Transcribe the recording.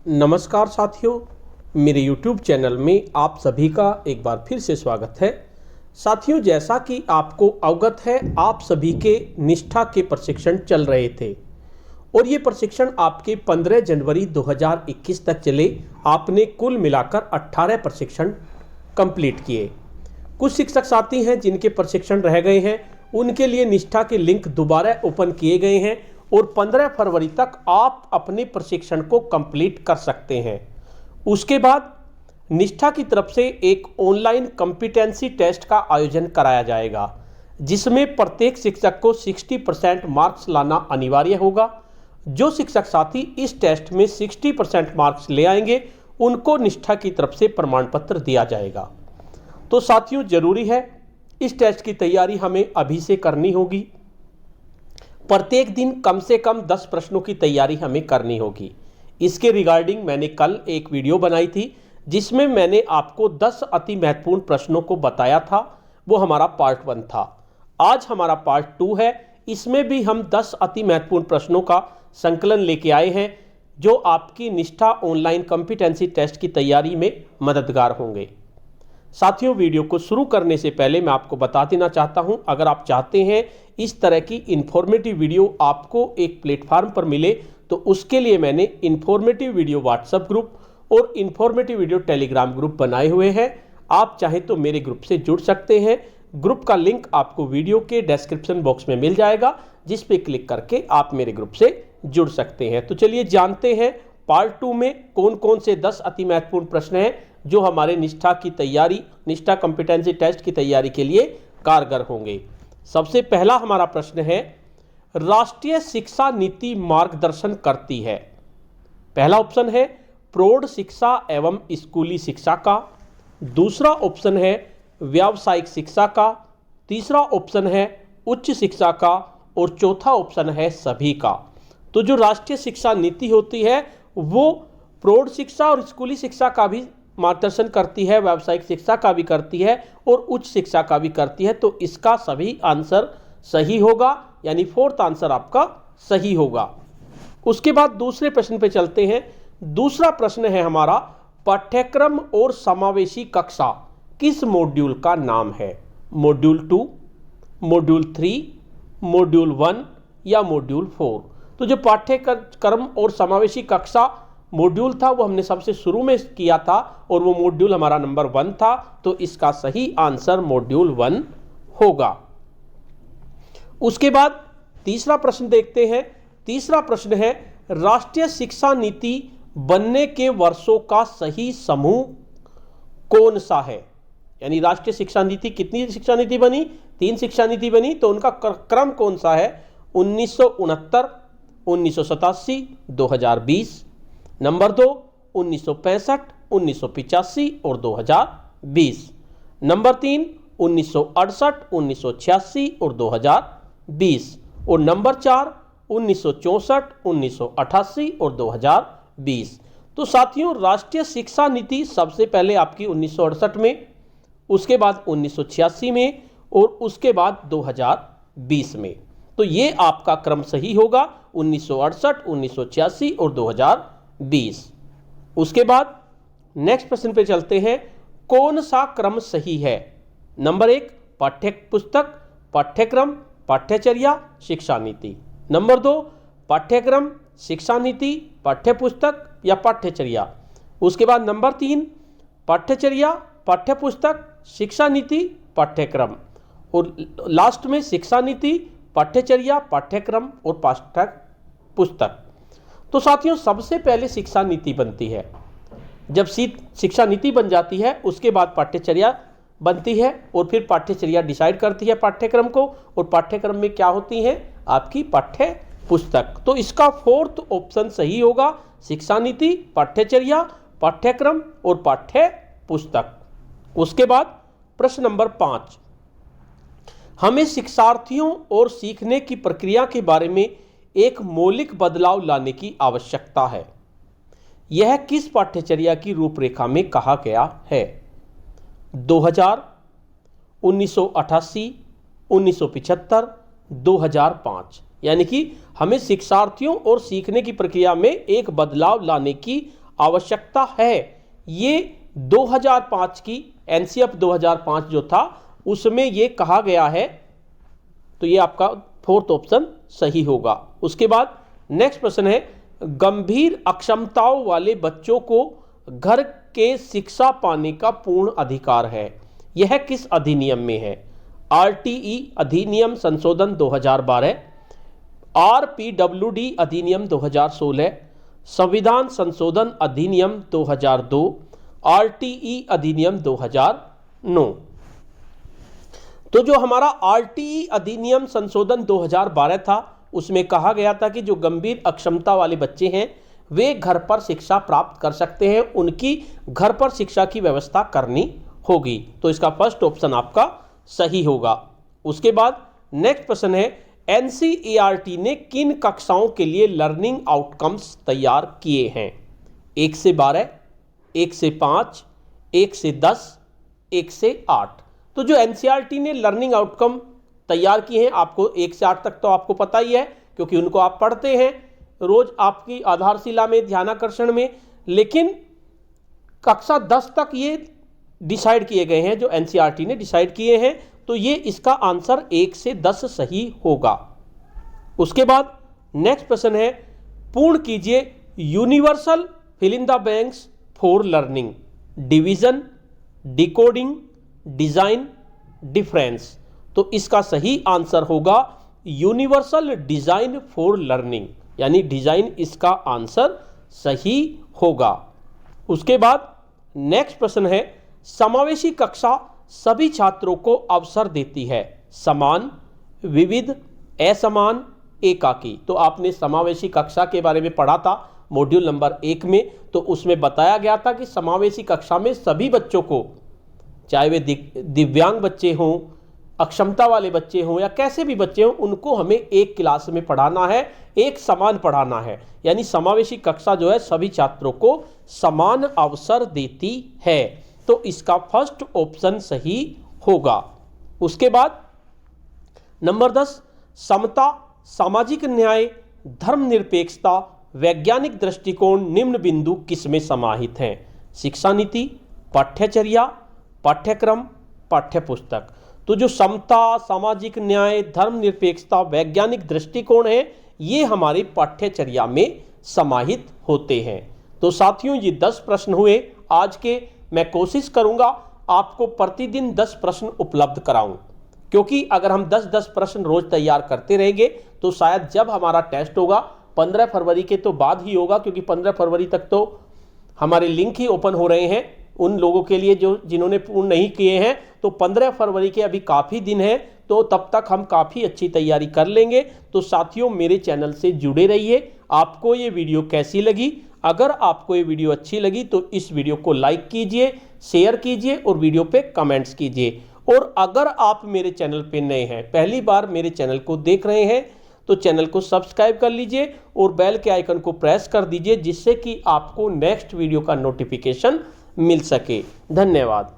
नमस्कार साथियों, मेरे YouTube चैनल में आप सभी का एक बार फिर से स्वागत है। साथियों, जैसा कि आपको अवगत है, आप सभी के निष्ठा के प्रशिक्षण चल रहे थे और ये प्रशिक्षण आपके 15 जनवरी 2021 तक चले। आपने कुल मिलाकर 18 प्रशिक्षण कंप्लीट किए। कुछ शिक्षक साथी हैं जिनके प्रशिक्षण रह गए हैं, उनके लिए निष्ठा के लिंक दोबारा ओपन किए गए हैं और 15 फरवरी तक आप अपने प्रशिक्षण को कंप्लीट कर सकते हैं। उसके बाद निष्ठा की तरफ से एक ऑनलाइन कॉम्पिटेंसी टेस्ट का आयोजन कराया जाएगा, जिसमें प्रत्येक शिक्षक को 60% मार्क्स लाना अनिवार्य होगा। जो शिक्षक साथी इस टेस्ट में 60% मार्क्स ले आएंगे, उनको निष्ठा की तरफ से प्रमाण पत्र दिया जाएगा। तो साथियों, जरूरी है इस टेस्ट की तैयारी हमें अभी से करनी होगी। प्रत्येक दिन कम से कम 10 प्रश्नों की तैयारी हमें करनी होगी। इसके रिगार्डिंग मैंने कल एक वीडियो बनाई थी, जिसमें मैंने आपको 10 अति महत्वपूर्ण प्रश्नों को बताया था। वो हमारा पार्ट 1 था। आज हमारा पार्ट 2 है। इसमें भी हम 10 अति महत्वपूर्ण प्रश्नों का संकलन लेके आए हैं, जो आपकी निष्ठा ऑनलाइन कॉम्पिटेंसी टेस्ट की तैयारी में मददगार होंगे। साथियों, वीडियो को शुरू करने से पहले मैं आपको बता देना चाहता हूं, अगर आप चाहते हैं इस तरह की इन्फॉर्मेटिव वीडियो आपको एक प्लेटफार्म पर मिले, तो उसके लिए मैंने इन्फॉर्मेटिव वीडियो व्हाट्सएप ग्रुप और इन्फॉर्मेटिव वीडियो टेलीग्राम ग्रुप बनाए हुए हैं। आप चाहें तो मेरे ग्रुप से जुड़ सकते हैं। ग्रुप का लिंक आपको वीडियो के डिस्क्रिप्शन बॉक्स में मिल जाएगा, जिस पे क्लिक करके आप मेरे ग्रुप से जुड़ सकते हैं। तो चलिए जानते हैं पार्ट 2 में कौन कौन से 10 अति महत्वपूर्ण प्रश्न हैं जो हमारे निष्ठा की तैयारी, निष्ठा कॉम्पिटेंसी टेस्ट की तैयारी के लिए कारगर होंगे। सबसे पहला हमारा प्रश्न है, राष्ट्रीय शिक्षा नीति मार्गदर्शन करती है। पहला ऑप्शन है प्रौढ़ शिक्षा एवं स्कूली शिक्षा का, दूसरा ऑप्शन है व्यावसायिक शिक्षा का, तीसरा ऑप्शन है उच्च शिक्षा का और चौथा ऑप्शन है सभी का। तो जो राष्ट्रीय शिक्षा नीति होती है वो प्रौढ़ शिक्षा और स्कूली शिक्षा का भी मार्गदर्शन करती है, व्यावसायिक शिक्षा का भी करती है और उच्च शिक्षा का भी करती है। तो इसका सभी आंसर सही होगा, यानी फोर्थ आंसर आपका सही होगा। उसके बाद दूसरे प्रश्न पे चलते हैं। दूसरा प्रश्न है हमारा, पाठ्यक्रम और समावेशी कक्षा किस मॉड्यूल का नाम है? मॉड्यूल 2, मॉड्यूल 3, मॉड्यूल 1 या मॉड्यूल 4? तो जो पाठ्यक्रम और समावेशी कक्षा मॉड्यूल था वो हमने सबसे शुरू में किया था और वो मॉड्यूल हमारा नंबर 1 था। तो इसका सही आंसर मॉड्यूल 1 होगा। उसके बाद तीसरा प्रश्न देखते हैं। तीसरा प्रश्न है, राष्ट्रीय शिक्षा नीति बनने के वर्षों का सही समूह कौन सा है? यानी राष्ट्रीय शिक्षा नीति, कितनी शिक्षा नीति बनी? 3 शिक्षा नीति बनी, तो उनका क्रम कौन सा है? 1969, 1987, 2020। नंबर 2 1965, 1985 और 2020। नंबर 3 1968, 1986 और 2020 और नंबर 4 1964, 1988 और 2020। तो साथियों, राष्ट्रीय शिक्षा नीति सबसे पहले आपकी 1968 में, उसके बाद 1986 में और उसके बाद 2020 में। तो ये आपका क्रम सही होगा, 1968, 1986 और 2020। उसके बाद नेक्स्ट प्रश्न पे चलते हैं, कौन सा क्रम सही है? नंबर 1 पाठ्य पुस्तक, पाठ्यक्रम, पाठ्यचर्या, शिक्षा नीति। नंबर 2 पाठ्यक्रम, शिक्षा नीति, पाठ्य पुस्तक या पाठ्यचर्या। उसके बाद नंबर 3 पाठ्यचर्या, पाठ्य पुस्तक, शिक्षा नीति, पाठ्यक्रम और लास्ट में शिक्षा नीति, पाठ्यचर्या, पाठ्यक्रम और पाठ्य पुस्तक। तो साथियों, सबसे पहले शिक्षा नीति बनती है। जब शिक्षा नीति बन जाती है, उसके बाद पाठ्यचर्या बनती है और फिर पाठ्यचर्या डिसाइड करती है पाठ्यक्रम को, और पाठ्यक्रम में क्या होती है? आपकी पाठ्य पुस्तक। तो इसका फोर्थ ऑप्शन सही होगा, शिक्षा नीति, पाठ्यचर्या, पाठ्यक्रम और पाठ्य पुस्तक। उसके बाद प्रश्न नंबर 5, हमें शिक्षार्थियों और सीखने की प्रक्रिया के बारे में एक मौलिक बदलाव लाने की आवश्यकता है। यह किस पाठ्यचर्या की रूपरेखा में कहा गया है? 2000, 1988, 1975, 2005। यानी कि हमें शिक्षार्थियों और सीखने की प्रक्रिया में एक बदलाव लाने की आवश्यकता है, ये 2005 की एनसीएफ 2005 जो था उसमें ये कहा गया है। तो ये आपका फोर्थ ऑप्शन सही होगा। उसके बाद नेक्स्ट प्रश्न है, गंभीर अक्षमताओं वाले बच्चों को घर के शिक्षा पाने का पूर्ण अधिकार है, यह किस अधिनियम में है? आरटीई अधिनियम संशोधन 2012, आरपीडब्ल्यूडी अधिनियम 2016, संविधान संशोधन अधिनियम 2002, आरटीई अधिनियम 2009। तो जो हमारा आरटीई अधिनियम संशोधन 2012 था उसमें कहा गया था कि जो गंभीर अक्षमता वाले बच्चे हैं वे घर पर शिक्षा प्राप्त कर सकते हैं, उनकी घर पर शिक्षा की व्यवस्था करनी होगी। तो इसका फर्स्ट ऑप्शन आपका सही होगा। उसके बाद नेक्स्ट प्रश्न है, एनसीईआरटी ने किन कक्षाओं के लिए लर्निंग आउटकम्स तैयार किए हैं? 1 से 12, 1 से 5, 1 से 10, 1 से 8। तो जो एनसीईआरटी ने लर्निंग आउटकम तैयार किए हैं, आपको 1 से 8 तक तो आपको पता ही है क्योंकि उनको आप पढ़ते हैं रोज आपकी आधारशिला में, ध्यानाकर्षण में। लेकिन कक्षा 10 तक ये डिसाइड किए गए हैं, जो एनसीईआरटी ने डिसाइड किए हैं। तो ये इसका आंसर 1 से 10 सही होगा। उसके बाद नेक्स्ट प्रश्न है, पूर्ण कीजिए universal fill in the blanks for learning, division, decoding, design, difference. तो इसका सही आंसर होगा यूनिवर्सल डिजाइन फॉर लर्निंग, यानी डिजाइन इसका आंसर सही होगा। उसके बाद नेक्स्ट प्रश्न है, समावेशी कक्षा सभी छात्रों को अवसर देती है, समान, विविध, असमान, एकाकी। तो आपने समावेशी कक्षा के बारे में पढ़ा था मॉड्यूल नंबर 1 में, तो उसमें बताया गया था कि समावेशी कक्षा में सभी बच्चों को, चाहे वे दिव्यांग बच्चे हों, अक्षमता वाले बच्चे हों या कैसे भी बच्चे हों, उनको हमें एक क्लास में पढ़ाना है, एक समान पढ़ाना है। यानी समावेशी कक्षा जो है सभी छात्रों को समान अवसर देती है। तो इसका फर्स्ट ऑप्शन सही होगा। उसके बाद नंबर 10, समता, सामाजिक न्याय, धर्मनिरपेक्षता, वैज्ञानिक दृष्टिकोण निम्न बिंदु किसमें समाहित हैं? शिक्षा नीति, पाठ्यचर्या, पाठ्यक्रम, पाठ्यपुस्तक। तो जो समता, सामाजिक न्याय, धर्मनिरपेक्षता, वैज्ञानिक दृष्टिकोण है, ये हमारी पाठ्यचर्या में समाहित होते हैं। तो साथियों, ये 10 प्रश्न हुए आज के। मैं कोशिश करूंगा आपको प्रतिदिन 10 प्रश्न उपलब्ध कराऊं, क्योंकि अगर हम 10-10 प्रश्न रोज तैयार करते रहेंगे तो शायद जब हमारा टेस्ट होगा 15 फरवरी के तो बाद ही होगा, क्योंकि 15 फरवरी तक तो हमारे लिंक ही ओपन हो रहे हैं उन लोगों के लिए जिन्होंने पूर्ण नहीं किए हैं। तो 15 फरवरी के अभी काफ़ी दिन है, तो तब तक हम काफ़ी अच्छी तैयारी कर लेंगे। तो साथियों, मेरे चैनल से जुड़े रहिए। आपको ये वीडियो कैसी लगी? अगर आपको ये वीडियो अच्छी लगी तो इस वीडियो को लाइक कीजिए, शेयर कीजिए और वीडियो पे कमेंट्स कीजिए। और अगर आप मेरे चैनल पे नए हैं, पहली बार मेरे चैनल को देख रहे हैं, तो चैनल को सब्सक्राइब कर लीजिए और बेल के आइकन को प्रेस कर दीजिए, जिससे कि आपको नेक्स्ट वीडियो का नोटिफिकेशन मिल सके। धन्यवाद।